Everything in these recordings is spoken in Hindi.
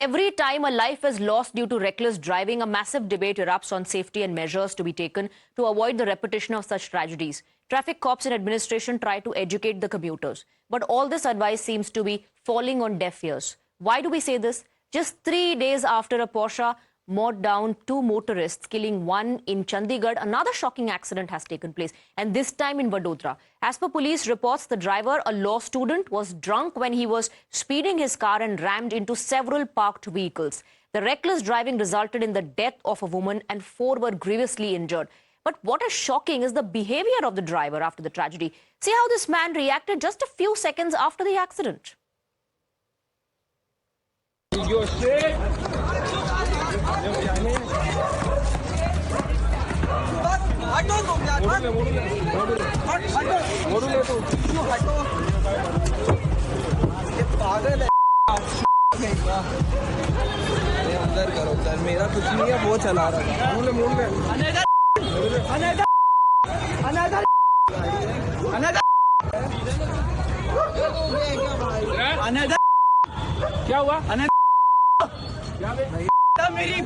Every time a life is lost due to reckless driving, a massive debate erupts on safety and measures to be taken to avoid the repetition of such tragedies. Traffic cops and administration try to educate the commuters, but all this advice seems to be falling on deaf ears. Why do we say this? Just 3 days after a Porsche mowed down 2 motorists, killing one in Chandigarh, another shocking accident has taken place, and this time in Vadodara. As per police reports, the driver, a law student, was drunk when he was speeding his car and rammed into several parked vehicles. The reckless driving resulted in the death of a woman and 4 were grievously injured. But what is shocking is the behavior of the driver after the tragedy. See how this man reacted just a few seconds after the accident. अंदर करो उधर, मेरा कुछ नहीं है, वो चला रहा है। क्या हुआ? मेरी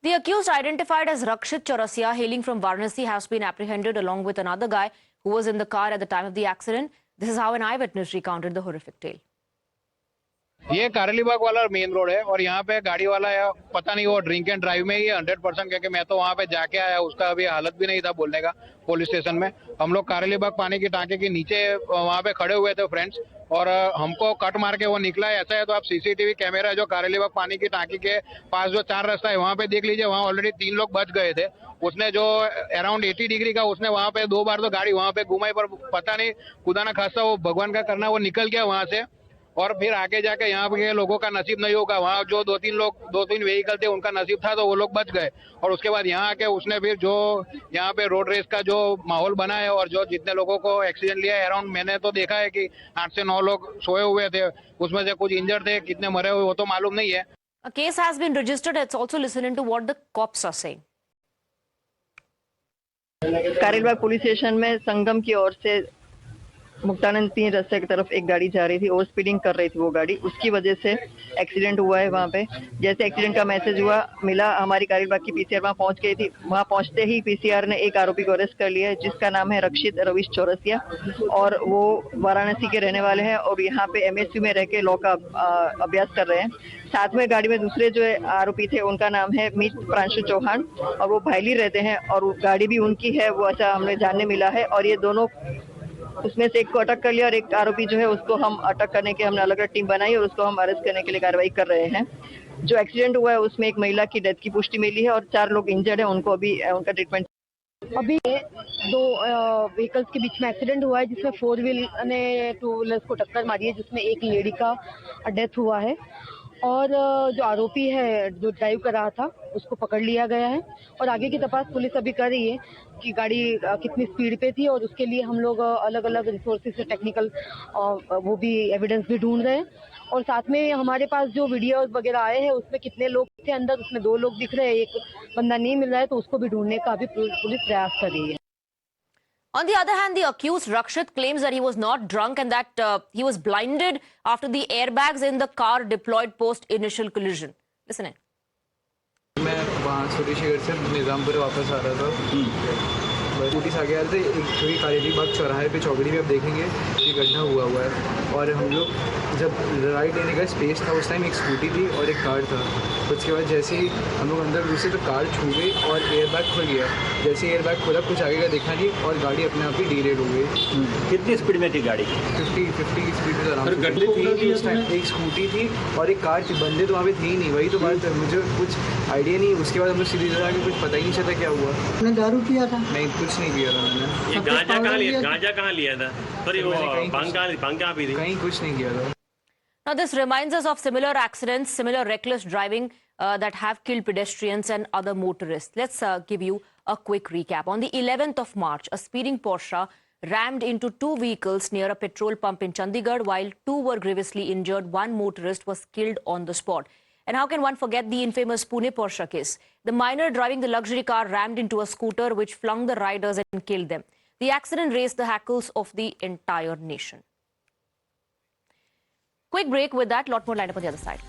The accused, identified as Rakshit Chaurasia, hailing from Varanasi, has been apprehended along with another guy who was in the car at the time of the accident. This is how an eyewitness recounted the horrific tale. ये कारेलीबाग वाला मेन रोड है और यहाँ पे गाड़ी वाला पता नहीं वो ड्रिंक एंड ड्राइव में ही 100% क्योंकि मैं तो वहाँ पे जाके आया, उसका अभी हालत भी नहीं था बोलने का पुलिस स्टेशन में। हम लोग कारेलीबाग पानी की टांके के नीचे वहाँ पे खड़े हुए थे फ्रेंड्स, और हमको कट मार के वो निकला है। ऐसा है तो आप सीसीटीवी कैमरा जो कारेलीबाग पानी की टांकी के पास जो 4 रास्ता है वहाँ पे देख लीजिए, वहाँ ऑलरेडी 3 लोग बच गए थे। उसने जो अराउंड 80 डिग्री का उसने वहाँ पे 2 बार तो गाड़ी वहाँ पे घुमाई, पर पता नहीं खुदा ना खासा वो भगवान का करना वो निकल गया वहाँ से, और फिर आगे जाके यहाँ के लोगों का नसीब नहीं होगा। वहाँ जो 2-3 व्हीकल थे उनका नसीब था तो वो लोग बच गए, और उसके बाद यहाँ आके उसने फिर जो यहाँ पे रोड रेस का जो माहौल बना है और जो जितने लोगों को एक्सीडेंट लिया है, अराउंड मैंने तो देखा है कि 8 से 9 लोग सोए हुए थे, उसमें से कुछ इंजर्ड थे, कितने मरे हुए वो तो मालूम नहीं है। A case has been registered. Let's also listen into what the cops are saying. Karelabagh police station में संगम की ओर से मुक्तानंद 3 रास्ते की तरफ एक गाड़ी जा रही थी, ओवर स्पीडिंग कर रही थी वो गाड़ी, उसकी वजह से एक्सीडेंट हुआ है। वहाँ पे जैसे एक्सीडेंट का मैसेज मिला, हमारी कारेलबाग की पीसीआर वहाँ पहुँच गई थी। वहाँ पहुँचते ही पीसीआर ने एक आरोपी को अरेस्ट कर लिया है, जिसका नाम है रक्षित रविश चौरसिया, और वो वाराणसी के रहने वाले हैं और यहाँ पे एमएसयू में रह के लॉ का अभ्यास कर रहे हैं। साथ में गाड़ी में दूसरे जो आरोपी थे उनका नाम है मीत प्रांशु चौहान, और वो भाईली रहते हैं और गाड़ी भी उनकी है, वो ऐसा हमें जानने मिला है। और ये दोनों, उसमें से एक को अटक कर लिया और एक आरोपी जो है उसको हम अटक करने के हमने अलग अलग टीम बनाई और उसको हम अरेस्ट करने के लिए कार्रवाई कर रहे हैं। जो एक्सीडेंट हुआ है उसमें एक महिला की डेथ की पुष्टि मिली है और 4 लोग इंजर्ड हैं, उनको अभी उनका ट्रीटमेंट। अभी 2 व्हीकल्स के बीच में एक्सीडेंट हुआ है, जिसमें 4 व्हील ने 2 व्हीलर्स को टक्कर मारी है, जिसमें एक लेडी का डेथ हुआ है, और जो आरोपी है जो ड्राइव कर रहा था उसको पकड़ लिया गया है और आगे की तपास पुलिस अभी कर रही है कि गाड़ी कितनी स्पीड पे थी, और उसके लिए हम लोग अलग अलग रिसोर्सेज से टेक्निकल वो भी एविडेंस भी ढूंढ रहे हैं। और साथ में हमारे पास जो वीडियोस वगैरह आए हैं उसमें कितने लोग थे अंदर, उसमें 2 लोग दिख रहे हैं, एक बंदा नहीं मिल रहा है, तो उसको भी ढूंढने का अभी पुलिस प्रयास कर रही है। On the other hand, the accused Rakshit claims that he was not drunk and that he was blinded after the airbags in the car deployed post initial collision. Listen in. मैं वहाँ सूर्यशेखर से निज़ामपुर वापस आ रहा था, स्कूटी से आगे आ रहे थे, क्योंकि कारेलीबाग चौराहे पे चौकड़ी में आप देखेंगे ये गड्ढा हुआ है, और हम लोग जब राइट लेने का स्पेस था उस टाइम एक स्कूटी थी और एक कार था। उसके बाद जैसे ही हम लोग अंदर घुसे तो कार छू गई और एयरबैग खुल गया। जैसे एयरबैग खुला कुछ आगे का देखा नहीं और गाड़ी अपने आप ही डीरेल हो गई। कितनी स्पीड में थी गाड़ी? 50 स्पीड में आराम थी उस टाइम। एक स्कूटी थी और एक कार थी, बंदे तो वहाँ पे थे ही नहीं, वही तो बात है, मुझे कुछ आइडिया नहीं। उसके बाद हम लोग सीधी जगह आके कुछ पता ही नहीं चला क्या हुआ। आपने दारू पिया था? नहीं, कुछ नहीं पिया था मैंने। ये गांजा कहाँ लिया था? सॉरी, वो भांग कहाँ पी थी? कहीं कुछ नहीं किया था। Now this reminds us of similar accidents, similar reckless driving that have killed pedestrians and other motorists. Let's give you a quick recap. On the 11th of March, a speeding Porsche rammed into two vehicles near a petrol pump in Chandigarh, while two were grievously injured. One motorist was killed on the spot. And how can one forget the infamous Pune Porsche case? The minor driving the luxury car rammed into a scooter which flung the riders and killed them. The accident raised the hackles of the entire nation. Quick break. With that, lot more lined up on the other side.